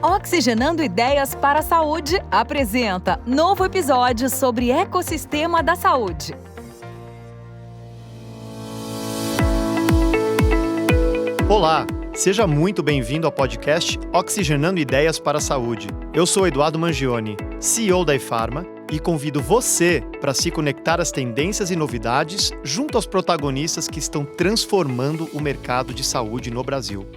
Oxigenando Ideias para a Saúde apresenta novo episódio sobre ecossistema da saúde. Olá, seja muito bem-vindo ao podcast Oxigenando Ideias para a Saúde. Eu sou Eduardo Mangione, CEO da ePharma, e convido você para se conectar às tendências e novidades junto aos protagonistas que estão transformando o mercado de saúde no Brasil.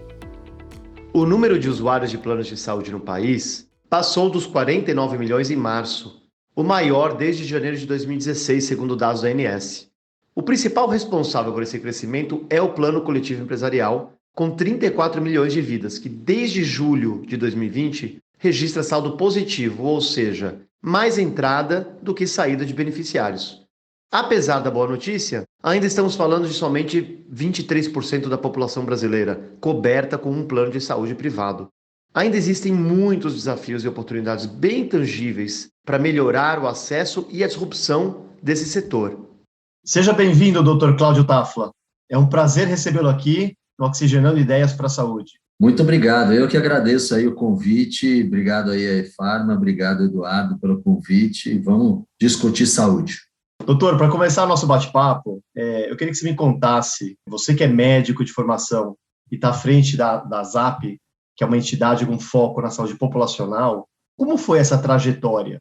O número de usuários de planos de saúde no país passou dos 49 milhões em março, o maior desde janeiro de 2016, segundo dados da ANS. O principal responsável por esse crescimento é o Plano Coletivo Empresarial, com 34 milhões de vidas, que desde julho de 2020 registra saldo positivo, ou seja, mais entrada do que saída de beneficiários. Apesar da boa notícia, ainda estamos falando de somente 23% da população brasileira coberta com um plano de saúde privado. Ainda existem muitos desafios e oportunidades bem tangíveis para melhorar o acesso e a disrupção desse setor. Seja bem-vindo, Dr. Cláudio Tafla. É um prazer recebê-lo aqui no Oxigenando Ideias para a Saúde. Muito obrigado. Eu que agradeço aí o convite. Obrigado aí a ePharma, obrigado, Eduardo, pelo convite. Vamos discutir saúde. Doutor, para começar o nosso bate-papo, eu queria que você me contasse, você que é médico de formação e está à frente da ZAP, que é uma entidade com foco na saúde populacional, como foi essa trajetória?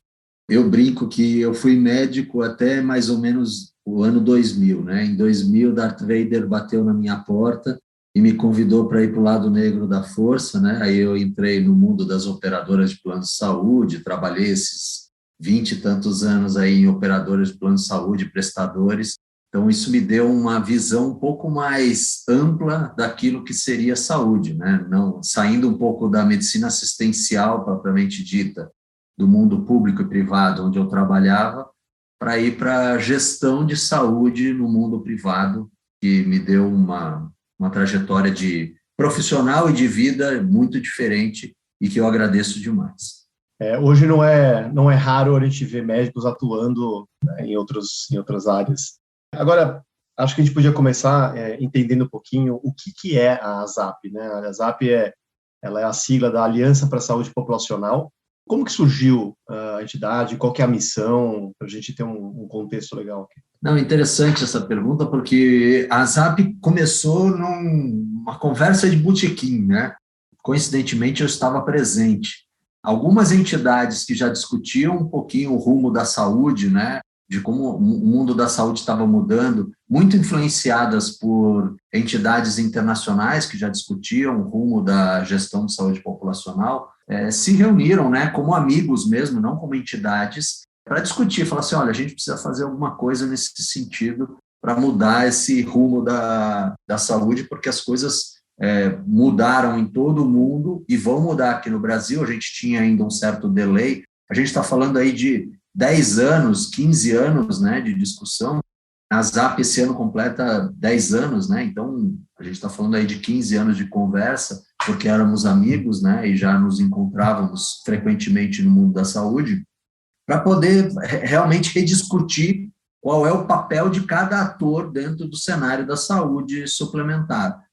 Eu brinco que eu fui médico até mais ou menos o ano 2000, né? Em 2000, Darth Vader bateu na minha porta e me convidou para ir para o lado negro da força, né? Aí eu entrei no mundo das operadoras de plano de saúde, trabalhei esses 20 e tantos anos aí em operadoras de plano de saúde, prestadores. Então, isso me deu uma visão um pouco mais ampla daquilo que seria saúde, né? Não, saindo um pouco da medicina assistencial, propriamente dita, do mundo público e privado, onde eu trabalhava, para ir para a gestão de saúde no mundo privado, que me deu uma trajetória de profissional e de vida muito diferente e que eu agradeço demais. Hoje não é raro a gente ver médicos atuando, né, em outras áreas. Agora, acho que a gente podia começar entendendo um pouquinho o que é a ZAP, né? A ZAP ela é a sigla da Aliança para a Saúde Populacional. Como que surgiu a entidade? Qual que é a missão? Para a gente ter um contexto legal aqui. Não, interessante essa pergunta, porque a ZAP começou numa conversa de botequim, né? Coincidentemente, eu estava presente. Algumas entidades que já discutiam um pouquinho o rumo da saúde, né, de como o mundo da saúde estava mudando, muito influenciadas por entidades internacionais que já discutiam o rumo da gestão de saúde populacional, se reuniram, né, como amigos mesmo, não como entidades, para discutir, falar assim, olha, a gente precisa fazer alguma coisa nesse sentido para mudar esse rumo da saúde, porque as coisas mudaram em todo o mundo e vão mudar aqui no Brasil. A gente tinha ainda um certo delay, a gente está falando aí de 10 anos, 15 anos, né, de discussão. A ZAP esse ano completa 10 anos, né, então a gente está falando aí de 15 anos de conversa, porque éramos amigos, né, e já nos encontrávamos frequentemente no mundo da saúde, para poder realmente rediscutir qual é o papel de cada ator dentro do cenário da saúde suplementar.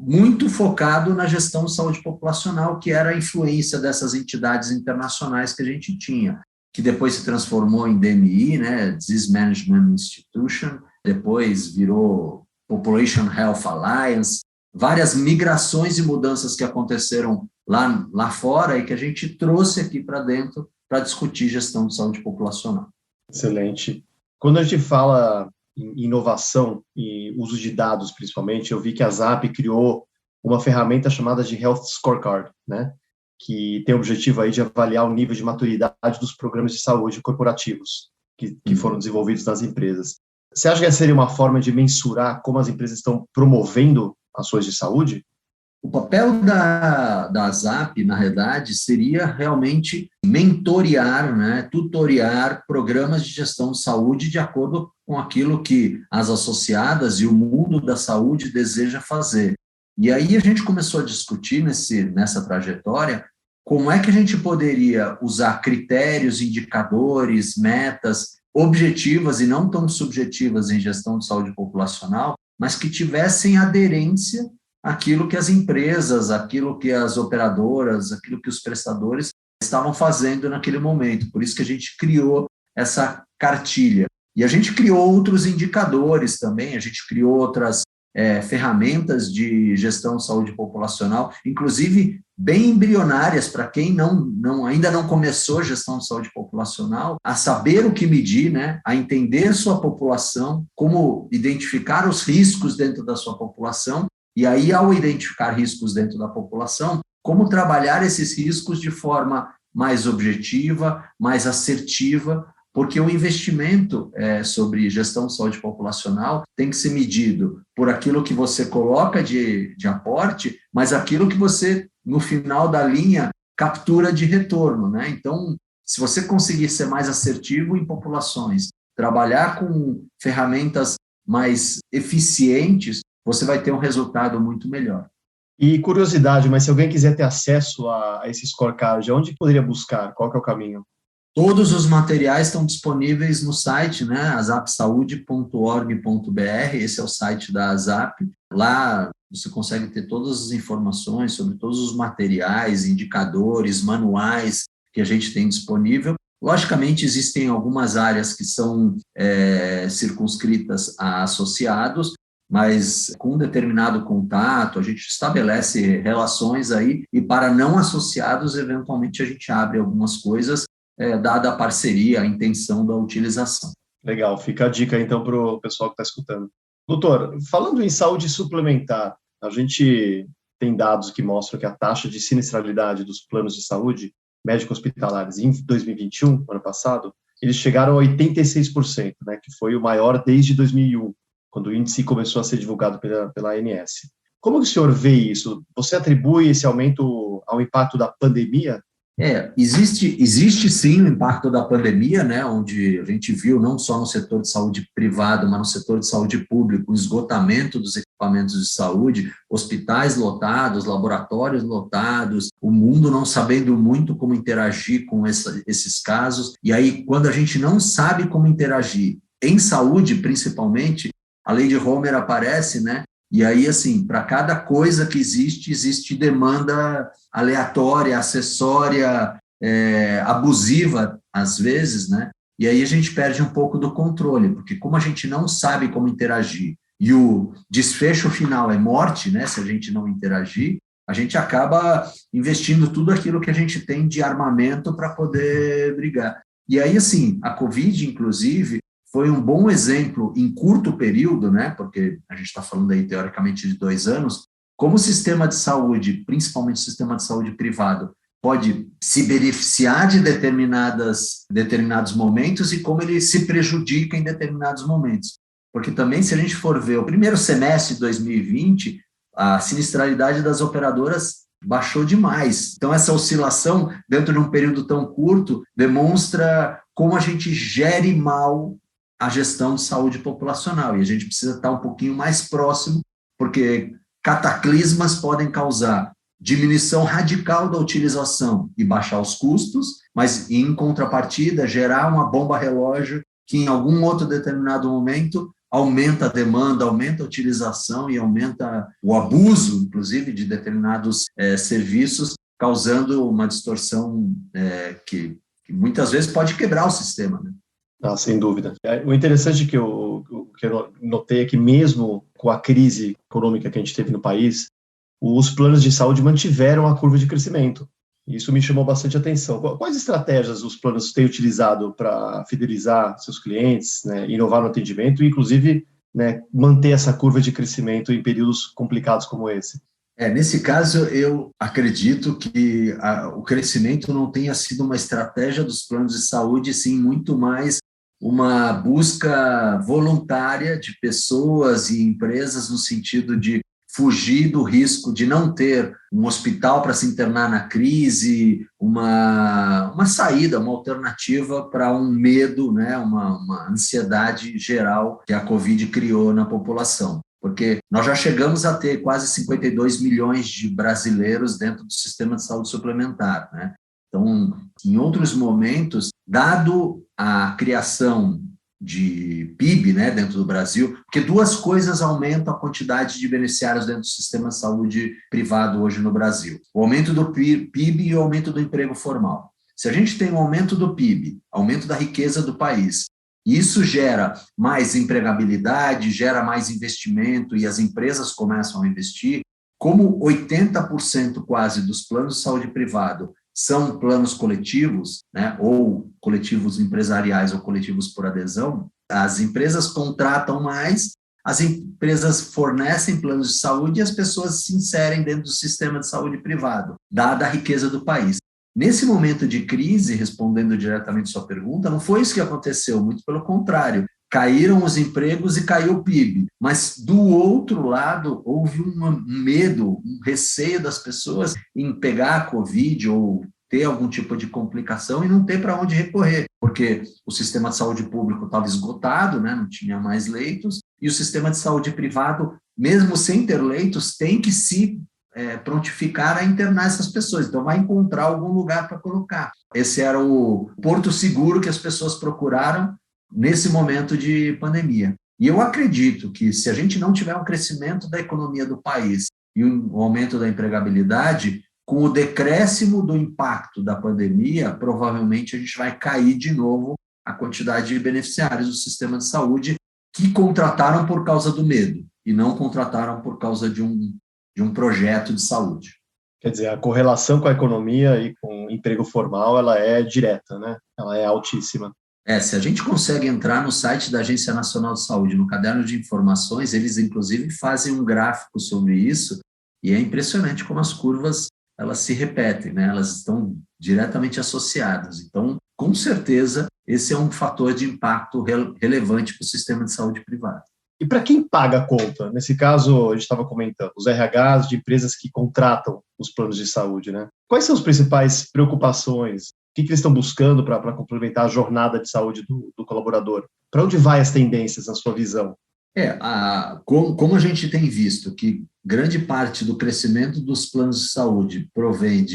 Muito focado na gestão de saúde populacional, que era a influência dessas entidades internacionais que a gente tinha, que depois se transformou em DMI, né, Disease Management Institution, depois virou Population Health Alliance, várias migrações e mudanças que aconteceram lá fora e que a gente trouxe aqui para dentro para discutir gestão de saúde populacional. Excelente. Quando a gente fala em inovação e uso de dados, principalmente, eu vi que a ZAP criou uma ferramenta chamada de Health Scorecard, né, que tem o objetivo aí de avaliar o nível de maturidade dos programas de saúde corporativos que foram desenvolvidos nas empresas. Você acha que essa seria uma forma de mensurar como as empresas estão promovendo ações de saúde? O papel da ZAP, na realidade, seria realmente mentorear, né, tutoriar programas de gestão de saúde de acordo com aquilo que as associadas e o mundo da saúde deseja fazer. E aí a gente começou a discutir nessa trajetória como é que a gente poderia usar critérios, indicadores, metas objetivas e não tão subjetivas em gestão de saúde populacional, mas que tivessem aderência aquilo que as empresas, aquilo que as operadoras, aquilo que os prestadores estavam fazendo naquele momento. Por isso que a gente criou essa cartilha. E a gente criou outros indicadores também, a gente criou outras ferramentas de gestão de saúde populacional, inclusive bem embrionárias para quem ainda não começou gestão de saúde populacional, a saber o que medir, né, a entender sua população, como identificar os riscos dentro da sua população, e aí, ao identificar riscos dentro da população, como trabalhar esses riscos de forma mais objetiva, mais assertiva, porque o investimento sobre gestão de saúde populacional tem que ser medido por aquilo que você coloca de aporte, mas aquilo que você, no final da linha, captura de retorno, né? Então, se você conseguir ser mais assertivo em populações, trabalhar com ferramentas mais eficientes, você vai ter um resultado muito melhor. E curiosidade, mas se alguém quiser ter acesso a esse scorecard, onde poderia buscar? Qual que é o caminho? Todos os materiais estão disponíveis no site, né, azapsaude.org.br, esse é o site da ASAP. Lá você consegue ter todas as informações sobre todos os materiais, indicadores, manuais que a gente tem disponível. Logicamente, existem algumas áreas que são circunscritas a associados, mas com um determinado contato, a gente estabelece relações aí, e para não associados, eventualmente, a gente abre algumas coisas, dada a parceria, a intenção da utilização. Legal, fica a dica então para o pessoal que está escutando. Doutor, falando em saúde suplementar, a gente tem dados que mostram que a taxa de sinistralidade dos planos de saúde médico-hospitalares em 2021, ano passado, eles chegaram a 86%, né, que foi o maior desde 2001, quando o índice começou a ser divulgado pela ANS. Como que o senhor vê isso? Você atribui esse aumento ao impacto da pandemia? Existe sim o impacto da pandemia, né, onde a gente viu não só no setor de saúde privado, mas no setor de saúde público, o esgotamento dos equipamentos de saúde, hospitais lotados, laboratórios lotados, o mundo não sabendo muito como interagir com esses casos. E aí, quando a gente não sabe como interagir, em saúde principalmente, a lei de Homer aparece, né? E aí, assim, para cada coisa que existe demanda aleatória, acessória, abusiva, às vezes, né? E aí a gente perde um pouco do controle, porque como a gente não sabe como interagir e o desfecho final é morte, né? Se a gente não interagir, a gente acaba investindo tudo aquilo que a gente tem de armamento para poder brigar. E aí, assim, a Covid, inclusive, foi um bom exemplo em curto período, né, porque a gente está falando aí teoricamente de 2 anos, como o sistema de saúde, principalmente o sistema de saúde privado, pode se beneficiar de determinados momentos e como ele se prejudica em determinados momentos. Porque também, se a gente for ver o primeiro semestre de 2020, a sinistralidade das operadoras baixou demais. Então, essa oscilação, dentro de um período tão curto, demonstra como a gente gere mal a gestão de saúde populacional, e a gente precisa estar um pouquinho mais próximo, porque cataclismas podem causar diminuição radical da utilização e baixar os custos, mas, em contrapartida, gerar uma bomba relógio que, em algum outro determinado momento, aumenta a demanda, aumenta a utilização e aumenta o abuso, inclusive, de determinados serviços, causando uma distorção que muitas vezes pode quebrar o sistema, né? Ah, sem dúvida. O interessante que eu notei é que mesmo com a crise econômica que a gente teve no país, os planos de saúde mantiveram a curva de crescimento. Isso me chamou bastante atenção. Quais estratégias os planos têm utilizado para fidelizar seus clientes, né, inovar no atendimento e, inclusive, né, manter essa curva de crescimento em períodos complicados como esse? Nesse caso, eu acredito que o crescimento não tenha sido uma estratégia dos planos de saúde, sim muito mais uma busca voluntária de pessoas e empresas no sentido de fugir do risco de não ter um hospital para se internar na crise, uma saída, uma alternativa para um medo, né, uma ansiedade geral que a Covid criou na população. Porque nós já chegamos a ter quase 52 milhões de brasileiros dentro do sistema de saúde suplementar, né? Então, em outros momentos, dado a criação de PIB, né, dentro do Brasil, porque duas coisas aumentam a quantidade de beneficiários dentro do sistema de saúde privado hoje no Brasil: o aumento do PIB e o aumento do emprego formal. Se a gente tem um aumento do PIB, aumento da riqueza do país, e isso gera mais empregabilidade, gera mais investimento e as empresas começam a investir, como 80% quase dos planos de saúde privado são planos coletivos, né, ou coletivos empresariais ou coletivos por adesão, as empresas contratam mais, as empresas fornecem planos de saúde e as pessoas se inserem dentro do sistema de saúde privado, dada a riqueza do país. Nesse momento de crise, respondendo diretamente a sua pergunta, não foi isso que aconteceu, muito pelo contrário. Caíram os empregos e caiu o PIB. Mas, do outro lado, houve um medo, um receio das pessoas em pegar a Covid ou ter algum tipo de complicação e não ter para onde recorrer, porque o sistema de saúde público estava esgotado, né, não tinha mais leitos, e o sistema de saúde privado, mesmo sem ter leitos, tem que se prontificar a internar essas pessoas, então vai encontrar algum lugar para colocar. Esse era o porto seguro que as pessoas procuraram nesse momento de pandemia. E eu acredito que se a gente não tiver um crescimento da economia do país e um aumento da empregabilidade, com o decréscimo do impacto da pandemia, provavelmente a gente vai cair de novo a quantidade de beneficiários do sistema de saúde que contrataram por causa do medo e não contrataram por causa de um projeto de saúde. Quer dizer, a correlação com a economia e com o emprego formal, ela é direta, né? Ela é altíssima. Se a gente consegue entrar no site da Agência Nacional de Saúde, no caderno de informações, eles inclusive fazem um gráfico sobre isso, e é impressionante como as curvas elas se repetem, né? Elas estão diretamente associadas. Então, com certeza, esse é um fator de impacto relevante para o sistema de saúde privado. E para quem paga a conta? Nesse caso, a gente estava comentando, os RHs de empresas que contratam os planos de saúde, né? Quais são as principais preocupações? O que eles estão buscando para complementar a jornada de saúde do colaborador? Para onde vai as tendências, na sua visão? Como a gente tem visto que grande parte do crescimento dos planos de saúde provém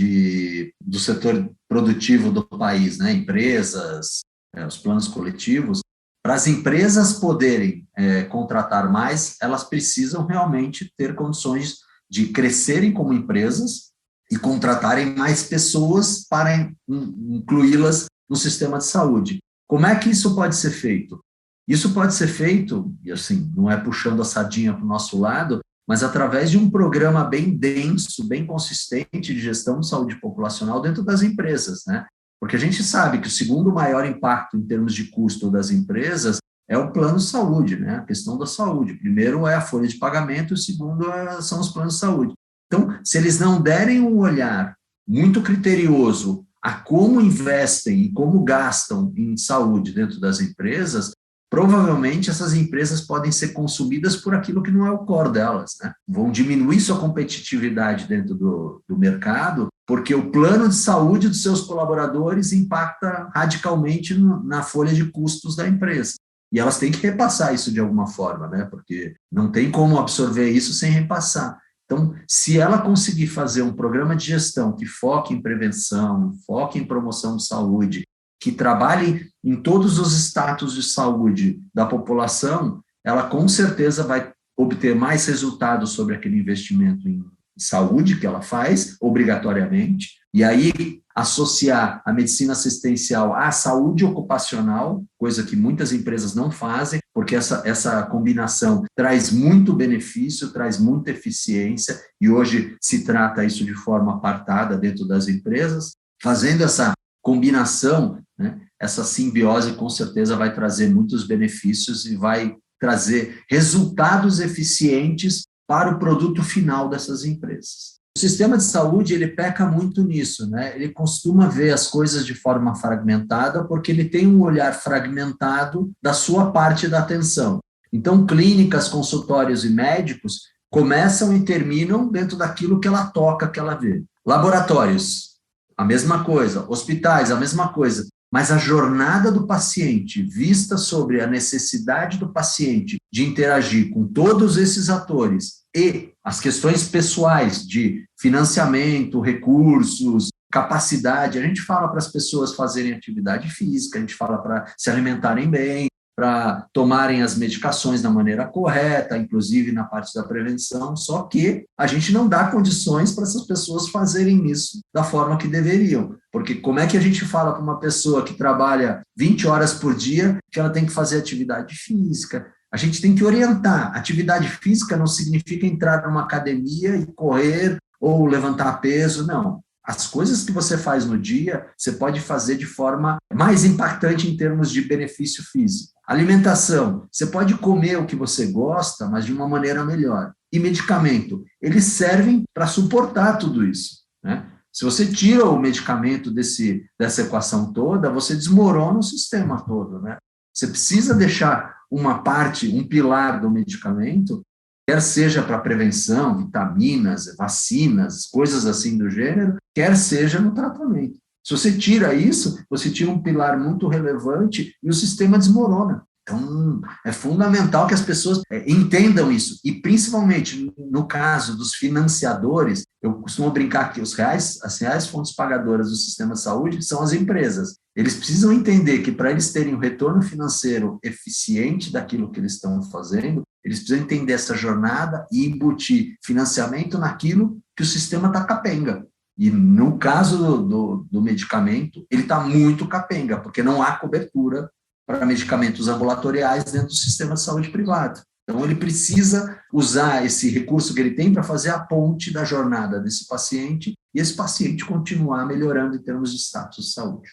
do setor produtivo do país, né? Empresas, os planos coletivos, para as empresas poderem contratar mais, elas precisam realmente ter condições de crescerem como empresas e contratarem mais pessoas para incluí-las no sistema de saúde. Como é que isso pode ser feito? Isso pode ser feito, e assim, não é puxando a sardinha para o nosso lado, mas através de um programa bem denso, bem consistente de gestão de saúde populacional dentro das empresas, né? Porque a gente sabe que o segundo maior impacto em termos de custo das empresas é o plano de saúde, né? A questão da saúde. Primeiro é a folha de pagamento, o segundo são os planos de saúde. Então, se eles não derem um olhar muito criterioso a como investem e como gastam em saúde dentro das empresas, provavelmente essas empresas podem ser consumidas por aquilo que não é o core delas, né? Vão diminuir sua competitividade dentro do mercado, porque o plano de saúde dos seus colaboradores impacta radicalmente na folha de custos da empresa. E elas têm que repassar isso de alguma forma, né? Porque não tem como absorver isso sem repassar. Então, se ela conseguir fazer um programa de gestão que foque em prevenção, foque em promoção de saúde, que trabalhe em todos os status de saúde da população, ela com certeza vai obter mais resultados sobre aquele investimento em saúde que ela faz, obrigatoriamente, e aí associar a medicina assistencial à saúde ocupacional, coisa que muitas empresas não fazem, porque essa combinação traz muito benefício, traz muita eficiência, e hoje se trata isso de forma apartada dentro das empresas. Fazendo essa combinação, né, essa simbiose com certeza vai trazer muitos benefícios e vai trazer resultados eficientes para o produto final dessas empresas. O sistema de saúde, ele peca muito nisso, né? Ele costuma ver as coisas de forma fragmentada porque ele tem um olhar fragmentado da sua parte da atenção. Então, clínicas, consultórios e médicos começam e terminam dentro daquilo que ela toca, que ela vê. Laboratórios, a mesma coisa. Hospitais, a mesma coisa. Mas a jornada do paciente, vista sobre a necessidade do paciente de interagir com todos esses atores e as questões pessoais de financiamento, recursos, capacidade, a gente fala para as pessoas fazerem atividade física, a gente fala para se alimentarem bem, para tomarem as medicações da maneira correta, inclusive na parte da prevenção, só que a gente não dá condições para essas pessoas fazerem isso da forma que deveriam. Porque como é que a gente fala para uma pessoa que trabalha 20 horas por dia que ela tem que fazer atividade física? A gente tem que orientar. Atividade física não significa entrar numa academia e correr ou levantar peso, não. As coisas que você faz no dia, você pode fazer de forma mais impactante em termos de benefício físico. Alimentação, você pode comer o que você gosta, mas de uma maneira melhor. E medicamento, eles servem para suportar tudo isso, né? Se você tira o medicamento dessa equação toda, você desmorona o sistema todo, né? Você precisa deixar uma parte, um pilar do medicamento, quer seja para prevenção, vitaminas, vacinas, coisas assim do gênero, quer seja no tratamento. Se você tira isso, você tira um pilar muito relevante e o sistema desmorona. Então, é fundamental que as pessoas entendam isso. E, principalmente, no caso dos financiadores, eu costumo brincar que as reais fontes pagadoras do sistema de saúde são as empresas. Eles precisam entender que, para eles terem um retorno financeiro eficiente daquilo que eles estão fazendo, eles precisam entender essa jornada e embutir financiamento naquilo que o sistema está capenga. E, no caso do medicamento, ele está muito capenga, porque não há cobertura para medicamentos ambulatoriais dentro do sistema de saúde privado. Então, ele precisa usar esse recurso que ele tem para fazer a ponte da jornada desse paciente e esse paciente continuar melhorando em termos de status de saúde.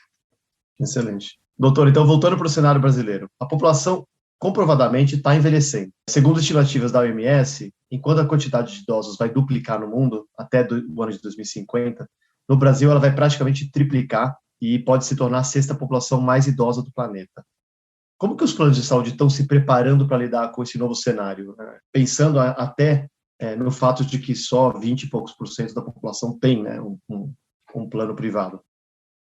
Excelente. Doutor, então, voltando para o cenário brasileiro, a população comprovadamente está envelhecendo. Segundo estimativas da OMS, enquanto a quantidade de idosos vai duplicar no mundo até o ano de 2050, no Brasil ela vai praticamente triplicar e pode se tornar a sexta população mais idosa do planeta. Como que os planos de saúde estão se preparando para lidar com esse novo cenário? Pensando até no fato de que só 20 e poucos % da população tem, né, um plano privado.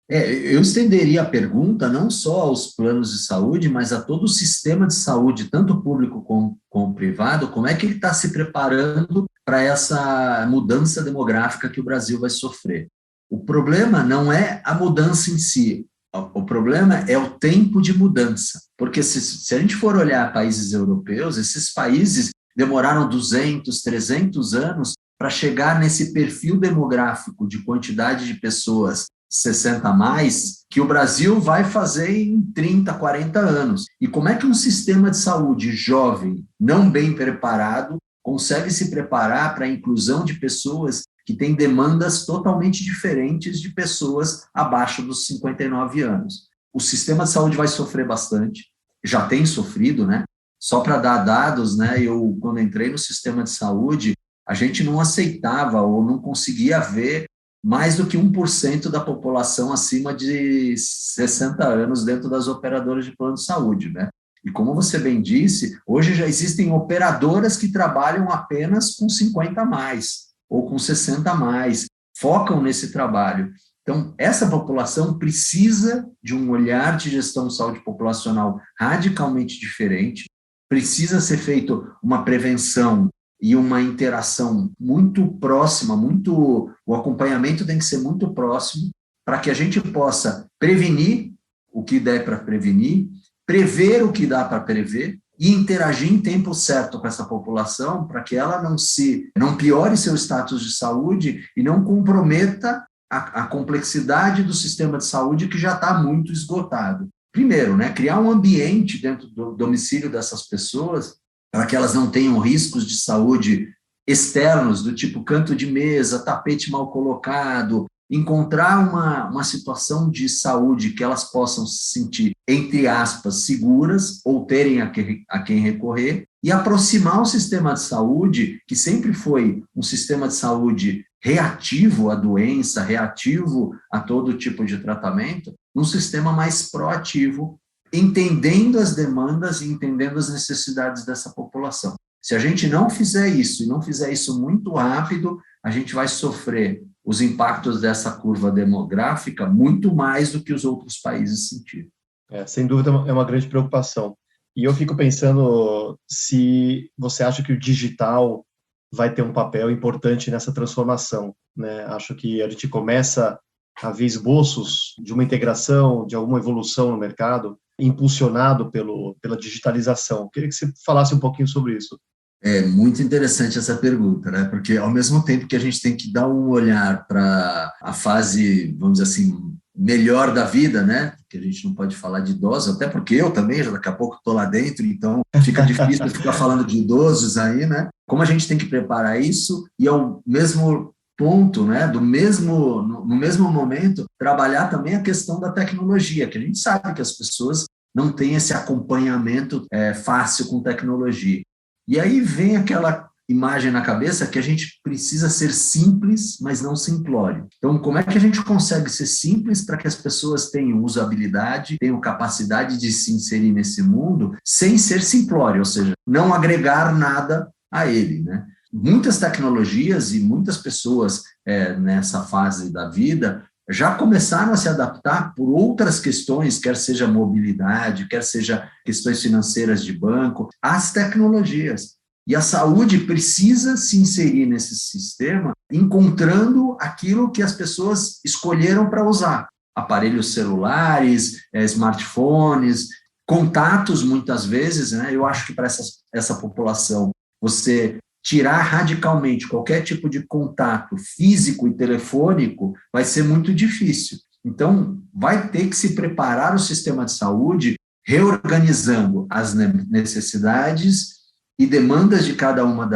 Eu estenderia a pergunta não só aos planos de saúde, mas a todo o sistema de saúde, tanto público como privado, como é que ele está se preparando para essa mudança demográfica que o Brasil vai sofrer. O problema não é a mudança em si, o problema é o tempo de mudança, porque se a gente for olhar países europeus, esses países demoraram 200, 300 anos para chegar nesse perfil demográfico de quantidade de pessoas 60 a mais, que o Brasil vai fazer em 30, 40 anos. E como é que um sistema de saúde jovem, não bem preparado, consegue se preparar para a inclusão de pessoas que têm demandas totalmente diferentes de pessoas abaixo dos 59 anos? O sistema de saúde vai sofrer bastante, já tem sofrido, né? Só para dar dados, né? Eu, quando entrei no sistema de saúde, a gente não aceitava ou não conseguia ver mais do que 1% da população acima de 60 anos dentro das operadoras de plano de saúde, né? E como você bem disse, hoje já existem operadoras que trabalham apenas com 50 a mais, ou com 60 a mais, focam nesse trabalho. Então, essa população precisa de um olhar de gestão de saúde populacional radicalmente diferente, precisa ser feito uma prevenção e uma interação muito próxima, o acompanhamento tem que ser muito próximo, para que a gente possa prevenir o que der para prevenir, prever o que dá para prever e interagir em tempo certo com essa população, para que ela não piore seu status de saúde e não comprometa a complexidade do sistema de saúde que já está muito esgotado. Primeiro, né, criar um ambiente dentro do domicílio dessas pessoas para que elas não tenham riscos de saúde externos, do tipo canto de mesa, tapete mal colocado, encontrar uma situação de saúde que elas possam se sentir, entre aspas, seguras ou terem a quem recorrer, e aproximar o sistema de saúde, que sempre foi um sistema de saúde reativo à doença, reativo a todo tipo de tratamento, num sistema mais proativo, entendendo as demandas e entendendo as necessidades dessa população. Se a gente não fizer isso, e não fizer isso muito rápido, a gente vai sofrer os impactos dessa curva demográfica muito mais do que os outros países sentiram. Sem dúvida, é uma grande preocupação. E eu fico pensando se você acha que o digital vai ter um papel importante nessa transformação, né? Acho que a gente começa havia esboços de uma integração, de alguma evolução no mercado, impulsionado pela digitalização. Queria que você falasse um pouquinho sobre isso. É muito interessante essa pergunta, né? Porque ao mesmo tempo que a gente tem que dar um olhar para a fase, vamos dizer assim, melhor da vida, né? Que a gente não pode falar de idosos, até porque eu também, já daqui a pouco estou lá dentro, então fica difícil ficar falando de idosos aí, né? Como a gente tem que preparar isso e ao mesmo ponto, né? No mesmo momento, trabalhar também a questão da tecnologia, que a gente sabe que as pessoas não têm esse acompanhamento fácil com tecnologia. E aí vem aquela imagem na cabeça que a gente precisa ser simples, mas não simplório. Então, como é que a gente consegue ser simples para que as pessoas tenham usabilidade, tenham capacidade de se inserir nesse mundo, sem ser simplório, ou seja, não agregar nada a ele, né? Muitas tecnologias e muitas pessoas nessa fase da vida já começaram a se adaptar por outras questões, quer seja mobilidade, quer seja questões financeiras de banco, às tecnologias. E a saúde precisa se inserir nesse sistema, encontrando aquilo que as pessoas escolheram para usar. Aparelhos celulares, smartphones, contatos muitas vezes, né? Eu acho que para essa população, você tirar radicalmente qualquer tipo de contato físico e telefônico vai ser muito difícil. Então, vai ter que se preparar o sistema de saúde reorganizando as necessidades e demandas de cada uma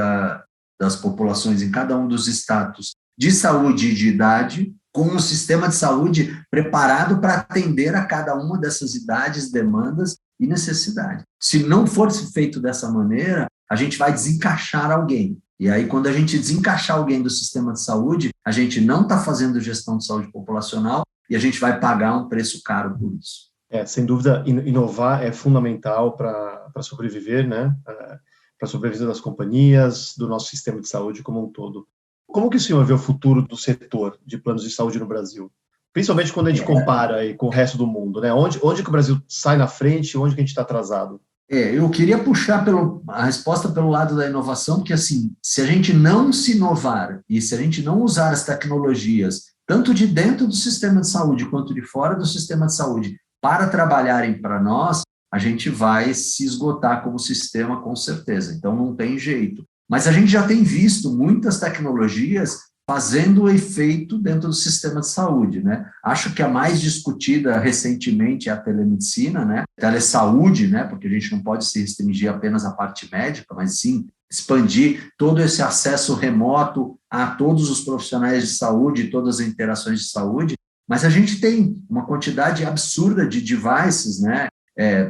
das populações em cada um dos status de saúde e de idade, com um sistema de saúde preparado para atender a cada uma dessas idades, demandas e necessidades. Se não for feito dessa maneira, a gente vai desencaixar alguém. E aí, quando a gente desencaixar alguém do sistema de saúde, a gente não está fazendo gestão de saúde populacional e a gente vai pagar um preço caro por isso. Sem dúvida, inovar é fundamental para sobreviver, né? Para a sobrevivência das companhias, do nosso sistema de saúde como um todo. Como que o senhor vê o futuro do setor de planos de saúde no Brasil? Principalmente quando a gente compara aí com o resto do mundo, né? Onde que o Brasil sai na frente e onde que a gente está atrasado? Eu queria puxar a resposta pelo lado da inovação, porque assim, se a gente não se inovar e se a gente não usar as tecnologias, tanto de dentro do sistema de saúde quanto de fora do sistema de saúde, para trabalharem para nós, a gente vai se esgotar como sistema, com certeza. Então, não tem jeito. Mas a gente já tem visto muitas tecnologias fazendo efeito dentro do sistema de saúde, né? Acho que a mais discutida recentemente é a telemedicina, né? Telesaúde, né? Porque a gente não pode se restringir apenas à parte médica, mas sim expandir todo esse acesso remoto a todos os profissionais de saúde, todas as interações de saúde. Mas a gente tem uma quantidade absurda de devices, né?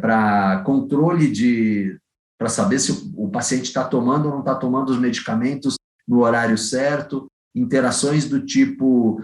Para controle para saber se o paciente está tomando ou não está tomando os medicamentos no horário certo, interações do tipo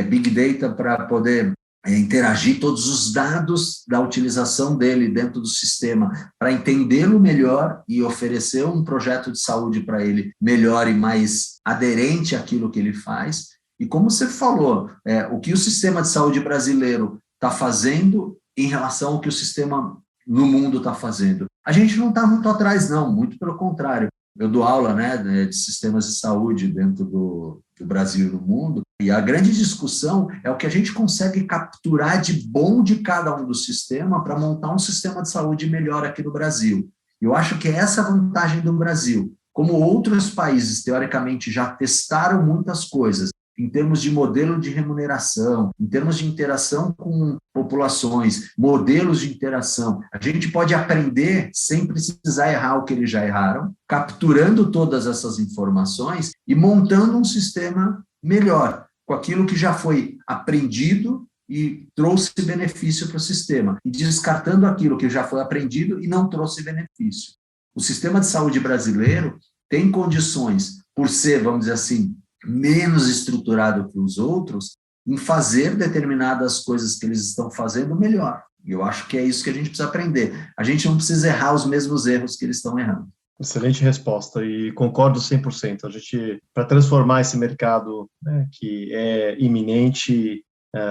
Big Data para poder interagir todos os dados da utilização dele dentro do sistema para entendê-lo melhor e oferecer um projeto de saúde para ele melhor e mais aderente àquilo que ele faz. E como você falou, o que o sistema de saúde brasileiro está fazendo em relação ao que o sistema no mundo está fazendo. A gente não está muito atrás, não, muito pelo contrário. Eu dou aula, né, de sistemas de saúde dentro do Brasil e do mundo, e a grande discussão é o que a gente consegue capturar de bom de cada um do sistema para montar um sistema de saúde melhor aqui no Brasil. Eu acho que é essa a vantagem do Brasil. Como outros países, teoricamente, já testaram muitas coisas, em termos de modelo de remuneração, em termos de interação com populações, modelos de interação. A gente pode aprender sem precisar errar o que eles já erraram, capturando todas essas informações e montando um sistema melhor, com aquilo que já foi aprendido e trouxe benefício para o sistema, e descartando aquilo que já foi aprendido e não trouxe benefício. O sistema de saúde brasileiro tem condições, por ser, vamos dizer assim, menos estruturado que os outros, em fazer determinadas coisas que eles estão fazendo melhor. E eu acho que é isso que a gente precisa aprender. A gente não precisa errar os mesmos erros que eles estão errando. Excelente resposta, e concordo 100%. A gente, para transformar esse mercado, né, que é iminente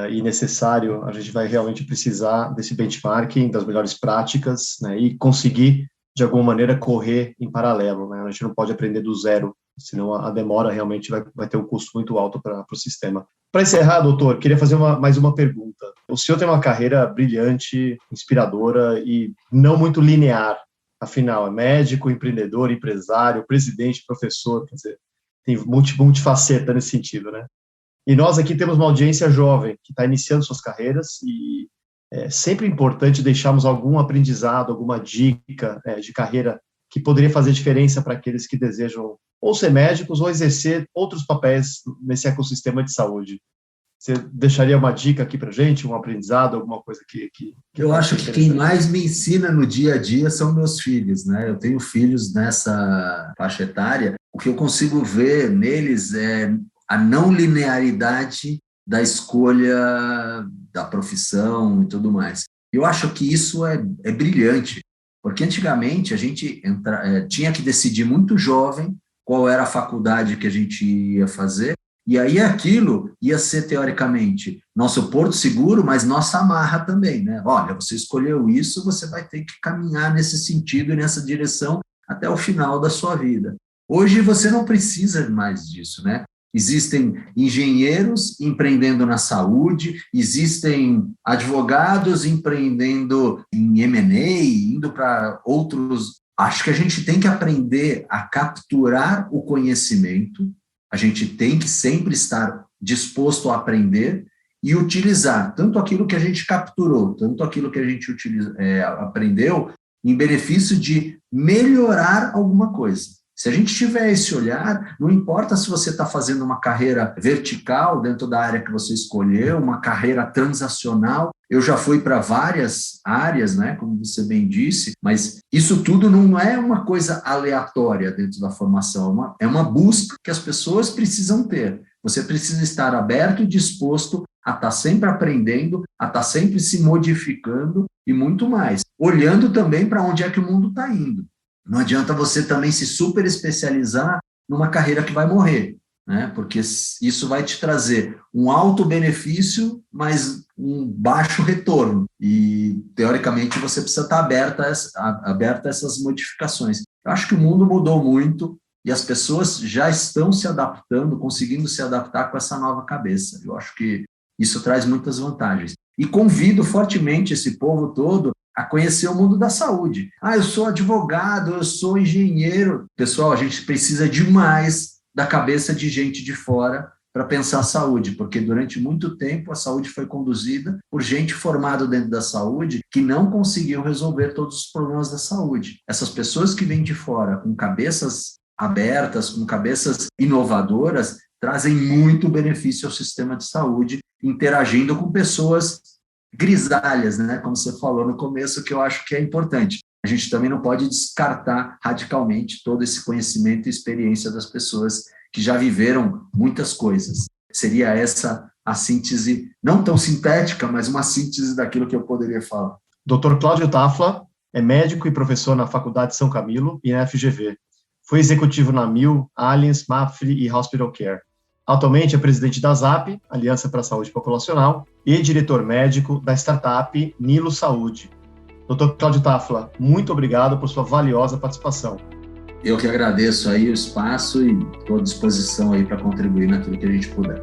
e necessário, a gente vai realmente precisar desse benchmarking, das melhores práticas, né, e conseguir, de alguma maneira, correr em paralelo, né? A gente não pode aprender do zero, senão a demora realmente vai ter um custo muito alto para o sistema. Para encerrar, doutor, queria fazer mais uma pergunta. O senhor tem uma carreira brilhante, inspiradora e não muito linear. Afinal, é médico, empreendedor, empresário, presidente, professor, quer dizer, tem multifaceta nesse sentido, né? E nós aqui temos uma audiência jovem que está iniciando suas carreiras e é sempre importante deixarmos algum aprendizado, alguma dica de carreira que poderia fazer diferença para aqueles que desejam ou ser médicos ou exercer outros papéis nesse ecossistema de saúde. Você deixaria uma dica aqui para a gente, um aprendizado, alguma coisa que eu acho que quem mais me ensina no dia a dia são meus filhos, né? Eu tenho filhos nessa faixa etária. O que eu consigo ver neles é a não linearidade da escolha da profissão e tudo mais. Eu acho que isso é brilhante, porque antigamente a gente tinha que decidir muito jovem qual era a faculdade que a gente ia fazer, e aí aquilo ia ser, teoricamente, nosso porto seguro, mas nossa amarra também, né? Olha, você escolheu isso, você vai ter que caminhar nesse sentido e nessa direção até o final da sua vida. Hoje você não precisa mais disso, né? Existem engenheiros empreendendo na saúde, existem advogados empreendendo em M&A, indo para outros. Acho que a gente tem que aprender a capturar o conhecimento, a gente tem que sempre estar disposto a aprender e utilizar tanto aquilo que a gente capturou, tanto aquilo que a gente aprendeu, em benefício de melhorar alguma coisa. Se a gente tiver esse olhar, não importa se você está fazendo uma carreira vertical dentro da área que você escolheu, uma carreira transacional. Eu já fui para várias áreas, né, como você bem disse, mas isso tudo não é uma coisa aleatória dentro da formação, é uma busca que as pessoas precisam ter. Você precisa estar aberto e disposto a estar sempre aprendendo, a estar sempre se modificando e muito mais. Olhando também para onde é que o mundo está indo. Não adianta você também se super especializar numa carreira que vai morrer, né? Porque isso vai te trazer um alto benefício, mas um baixo retorno. E, teoricamente, você precisa estar aberto a essas modificações. Eu acho que o mundo mudou muito e as pessoas já estão se adaptando, conseguindo se adaptar com essa nova cabeça. Eu acho que isso traz muitas vantagens. E convido fortemente esse povo todo a conhecer o mundo da saúde. Eu sou advogado, eu sou engenheiro. Pessoal, a gente precisa demais da cabeça de gente de fora para pensar a saúde, porque durante muito tempo a saúde foi conduzida por gente formada dentro da saúde que não conseguiu resolver todos os problemas da saúde. Essas pessoas que vêm de fora com cabeças abertas, com cabeças inovadoras, trazem muito benefício ao sistema de saúde, interagindo com pessoas grisalhas, né? Como você falou no começo, que eu acho que é importante. A gente também não pode descartar radicalmente todo esse conhecimento e experiência das pessoas que já viveram muitas coisas. Seria essa a síntese, não tão sintética, mas uma síntese daquilo que eu poderia falar. Dr. Cláudio Tafla é médico e professor na Faculdade São Camilo e na FGV. Foi executivo na Mil, Allianz, Mapfre e Hospital Care. Atualmente é presidente da ZAP, Aliança para a Saúde Populacional, e diretor médico da startup Nilo Saúde. Dr. Cláudio Tafla, muito obrigado por sua valiosa participação. Eu que agradeço aí o espaço e estou à disposição aí para contribuir naquilo que a gente puder.